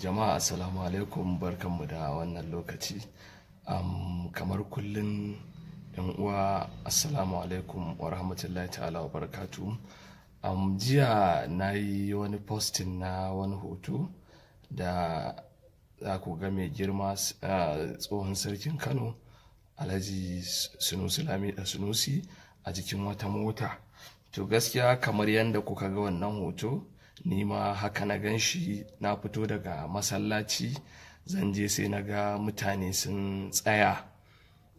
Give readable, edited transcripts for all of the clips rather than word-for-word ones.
Jama'a assalamu alaikum, barkanmu da wannan lokaci. Kamar kullum yan uwa, assalamu alaikum wa rahmatullahi ta'ala wa barakatuh. Jiya na yi wani posting na wani hoto da za ku ga mai girma tsohon sarkin Kano Alhaji Sunusi Lamida Sunusi a jikin wata mota. To gaskiya kamar yadda kuka ga wannan hoto, ni ma haka na gan shi. Na fito daga masallaci zan je sai na ga mutane sun tsaya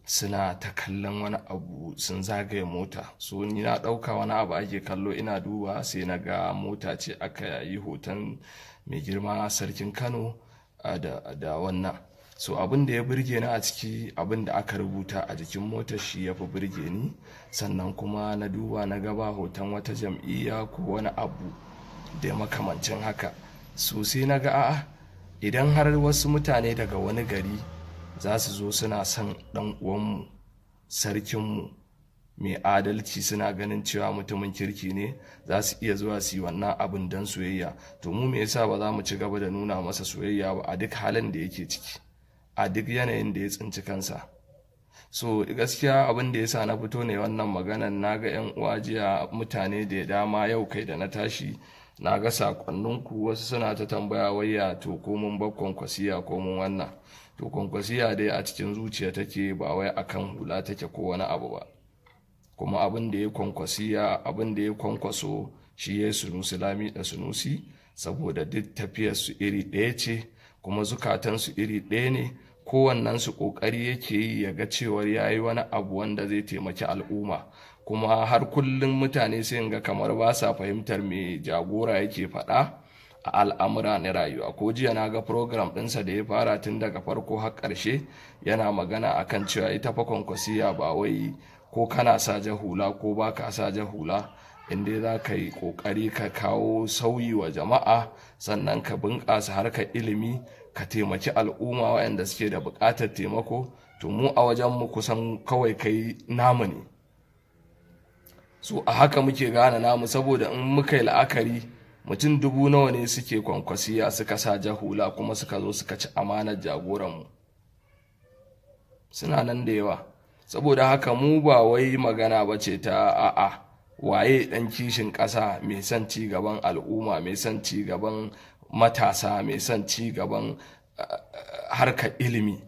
suna ta kallon wani abu, sun zagaye mota. So ni na ɗauka wani abu ake kallo, ina duba sai na ga mota ce aka yi hoton mai girma sarkin Kano da wannan. So abin da ya burge ni a ciki, abin da aka rubuta a jikin motar shi ya fi burge ni. Sannan kuma na duba na gaba hoton wata jam'iyya ko wani abu da makamancin haka. So sai na ga a'a, idan har wasu mutane daga wani gari za su zo suna son ɗan uwanmu sarkinmu mai adalci, suna ganin cewa mutumin kirki ne, za su iya zuwa su yi wannan abin don soyayya. To mu me yasa ba za mu ci gaba da nuna masa soyayya ba a duk halin da yake ciki, a duk yanayin da ya tsinci kansa? So gaskiya abin da yasa na fito ne wannan maganan, na ga 'yan uwa jiya mutane da dama, yau kai da na tashi na ga sakonninku wasu suna ta tambaya waya to ko mun bar Kwankwasiya ko mun wannan. To Kwankwasiya dai a cikin zuciya take, ba wai akan hula take ko wani abu ba. Kuma abin da ya Kwankwasiya, abin da ya Kwankwaso shi ya Sunusi Lamida Sunusi, saboda duk tafiyarsu iri ɗaya ce kuma zukatansu iri ɗaya ne. Kowannensu ƙoƙari yake yi ya ga cewar ya yi wani abu wanda zai taimaki al'umma. Kuma har kullum mutane sai ga kamar ba sa fahimtar me jagora yake faɗa a al'amura na rayuwa. Ko jiya na ga program ɗinsa da ya fara tun daga farko har ƙarshe, yana magana akan cewa ita fa Kwankwasiya ba wai ko kana sa hula ko ba ka sa hula, inda za ka yi ƙoƙari ka kawo sauyi wa jama'a, sannan ka bunƙasa harkar ilimi, ka taimaki al'umma waɗanda suke da buƙatar taimako, to mu a wajenmu kusan kawai kai namu ne. So a haka muke gane namu, saboda in muka yi la'akari mutum 1000 nawa ne suke Kwankwasiya suka sa hula kuma suka zo suka ci amanar jagoranmu? Suna nan da yawa. Saboda haka mu ba wai magana ba ce ta a'a waye ɗan kishin ƙasa mai son ci gaban al'umma, mai son ci gaban matasa, mai son ci gaban harkar ilimi.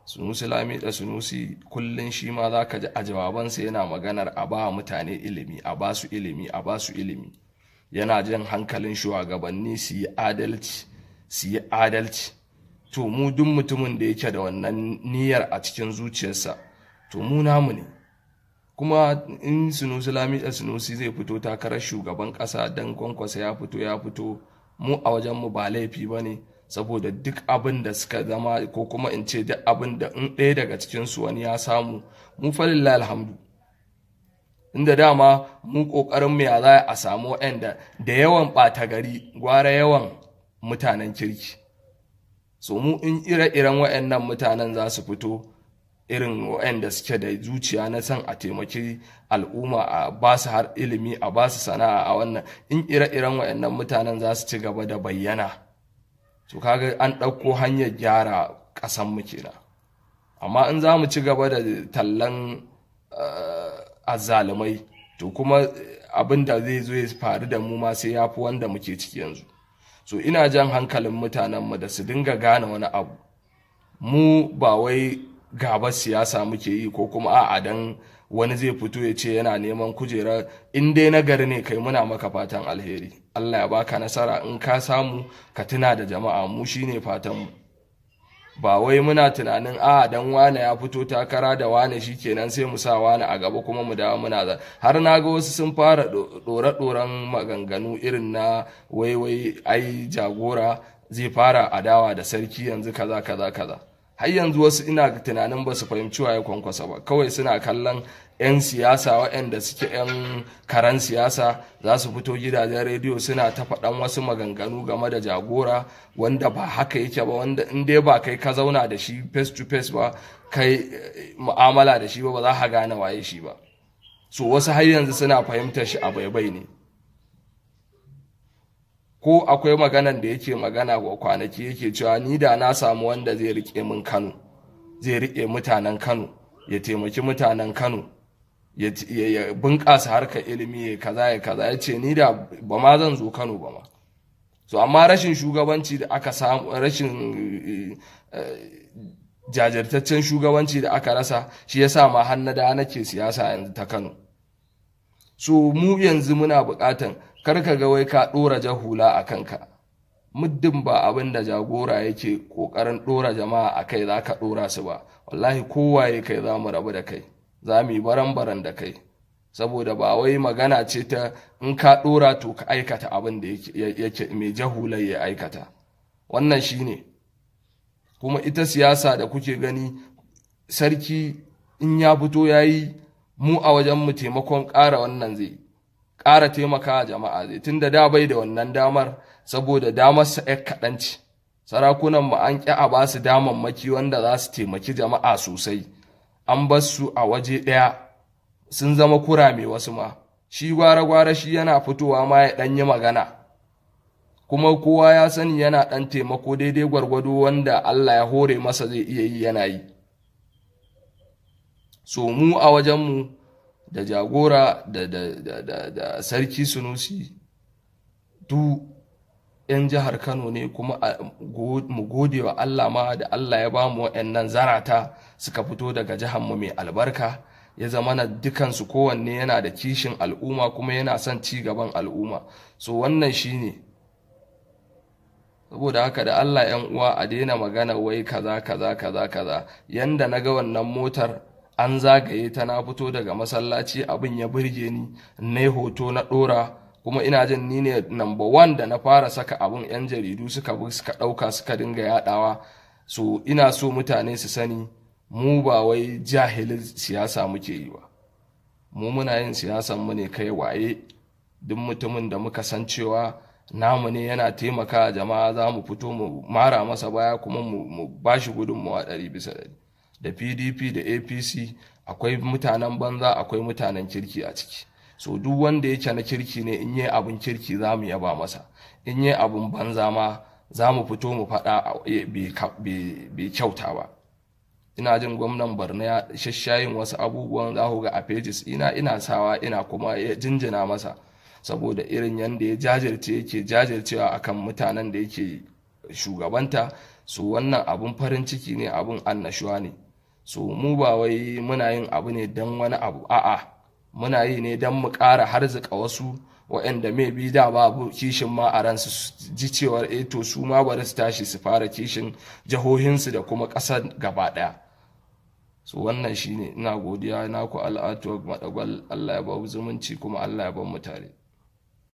Sunusi Lamida Sunusi kullum shi ma za ka ji a jawabansa yana maganar a ba mutane ilimi, a ba su ilimi, a ba su ilimi. Yana jan hankalin shugabanni su yi adalci, su yi adalci. To mu duk mutumin da yake da wannan niyyar a cikin zuciyarsa, to mu namu ne. Kuma in Sunusi Lamida Sunusi zai fito takarar shugaban ƙasa don Kwankwasa ya fito, mu a wajenmu ba laifi ba ne, saboda duk abin da suka zama, ko kuma in ce duk abin da in ɗaya daga cikinsu wani ya samu, mu falillahi alhamdu. Inda dama mu ƙoƙarin ya za a samu waɗanda da yawan ɓata gari gwara yawan mutanen kirki. So mu in ire-iren waɗannan mutanen za su fito, irin waɗanda suke da zuciya na son a taimaki al'umma, a ba su har ilimi, a ba su sana'a, a wannan in ire-iren waɗannan mutanen za su ci gaba da bayyana, to kaga an ɗauko hanyar gyara ƙasanmu kenan. Amma in za mu ci gaba da tallan azzalumai, to kuma abin da zai zo ya faru da mu ma sai ya fi wanda muke ciki yanzu. So ina jan hankalin mutanenmu da su dinga gane wani abu. Mu ba wai gabar siyasa muke yi, ko kuma a'a dan wani zai fito ya ce yana neman kujera. In dai nagari ne kai, muna maka fatan alheri, Allah ya baka nasara. In ka samu ka tuna da jama'a, mu shine fatanmu. Ba wai muna tunanin a'a dan wane ya fito takara da wane shikenan sai mu sa wane a gaba kuma mu dawo muna har na ga wasu sun fara ɗore-ɗoren maganganu irin na wai ai jagora zai fara adawa da sarki yanzu kaza kaza kaza. Har yanzu wasu ina tunanin ba su fahimci waye Kwankwasa ba, kawai suna kallon 'yan siyasa waɗanda suke 'yan karan siyasa za su fito gidajen rediyo suna ta faɗan wasu maganganu game da jagora wanda ba haka yake ba, wanda in dai ba kai ka zauna da shi face to face ba, kai mu'amala da shi ba za ka gane waye shi ba. So wasu har yanzu suna fahimtar shi a baibai ne. ko akwai maganan da yake magana wa kwanaki yake cewa ni da na samu wanda zai rike min Kano, zai rike mutanen Kano, ya taimaki mutanen Kano, ya bunƙasa harkar ilimi, ya kaza ya kaza, ya ce ni da ba ma zan zo Kano ba ma. So amma rashin shugabanci da aka samu, rashin jajirtaccen shugabanci da aka rasa, shi yasa ma har na da nake siyasa yanzu ta Kano. So mu yanzu muna buƙatan kar ka ga wai ka ɗora jahula a kanka, muddin ba abin da jagora yake ƙoƙarin ɗora jama'a a kai za ka ɗora su ba, wallahi kowaye kai za mu rabu da kai, za mu yi baran-baran da kai, saboda ba wai magana ce ta in ka ɗora to ka aikata abin da yake mai jahulai ya aikata. Wannan shi ne. Kuma ita siyasa da kuke gani, sarki in ya fito ya yi, mu a wajenmu taimakon ƙara wannan zai ƙara taimaka jama'a zai, tun da bai da wannan damar, saboda damarsa ‘yar kaɗan ce. Sarakunan mu an ƙi a ba su damammaki wanda za su taimaki jama'a sosai, an bar su a waje ɗaya, sun zama kurame wasu ma. Shi gwara-gwara shi yana fitowa ma ya ɗan yi magana, kuma kowa ya sani yana ɗan taimako daidai gwargwado wanda Allah ya hore masa zai iya yi yana yi. So mu a wajenmu da jagora da sarki Sunusi duk 'yan jihar Kano ne, kuma mu gode wa Allah ma da Allah ya ba mu waɗannan zarata suka fito daga jiharmu mai albarka, ya zama na dukansu kowanne yana da kishin al'umma kuma yana son ci gaban al'umma. So wannan shi ne. Saboda haka da Allah 'yan uwa a daina magana wai kaza kaza kaza kaza. Yanda na ga wannan motar an zagaye ta, na fito daga masallaci, abin ya burge ni, na hoto na ɗora, kuma ina jin ni ne number 1 da na fara saka abin, 'yan jaridu suka ɗauka suka dinga yaɗawa. So ina so mutane su sani mu ba wai jahilin siyasa muke yi ba, mu muna yin siyasan mu ne kai waye. Duk mutumin da muka san cewa namu ne yana taimaka jama'a, za mu fito mu mara masa baya kuma mu ba shi gudunmawa 100%. Da PDP da APC akwai mutanen banza, akwai mutanen kirki a ciki. So duk wanda yake na kirki ne, in yi abin kirki za mu yaba masa, in yi abin banza ma za mu fito mu faɗa bai kyauta ba. Ina jin gwamnan Borno ya shashayin wasu abubuwan, za ku ga a pages ina sawa, ina kuma jinjina masa, saboda irin yanda ya yake jajircewa akan mutanen da yake shugabanta. So wannan abun farin ciki ne, abun annashuwa ne. So mu ba wai muna yin abu ne don wani abu, a'a, muna yi ne don mu ƙara harzika wasu waɗanda mai bi da babu kishin ma a ransu, su ji cewar to su ma bari su tashi su fara kishin jihohinsu da kuma ƙasar gaba ɗaya. So wannan shine. Ina godiya, naku Al'atu Madagwal. Allah ya ba zumunci kuma Allah ya ba mu tare.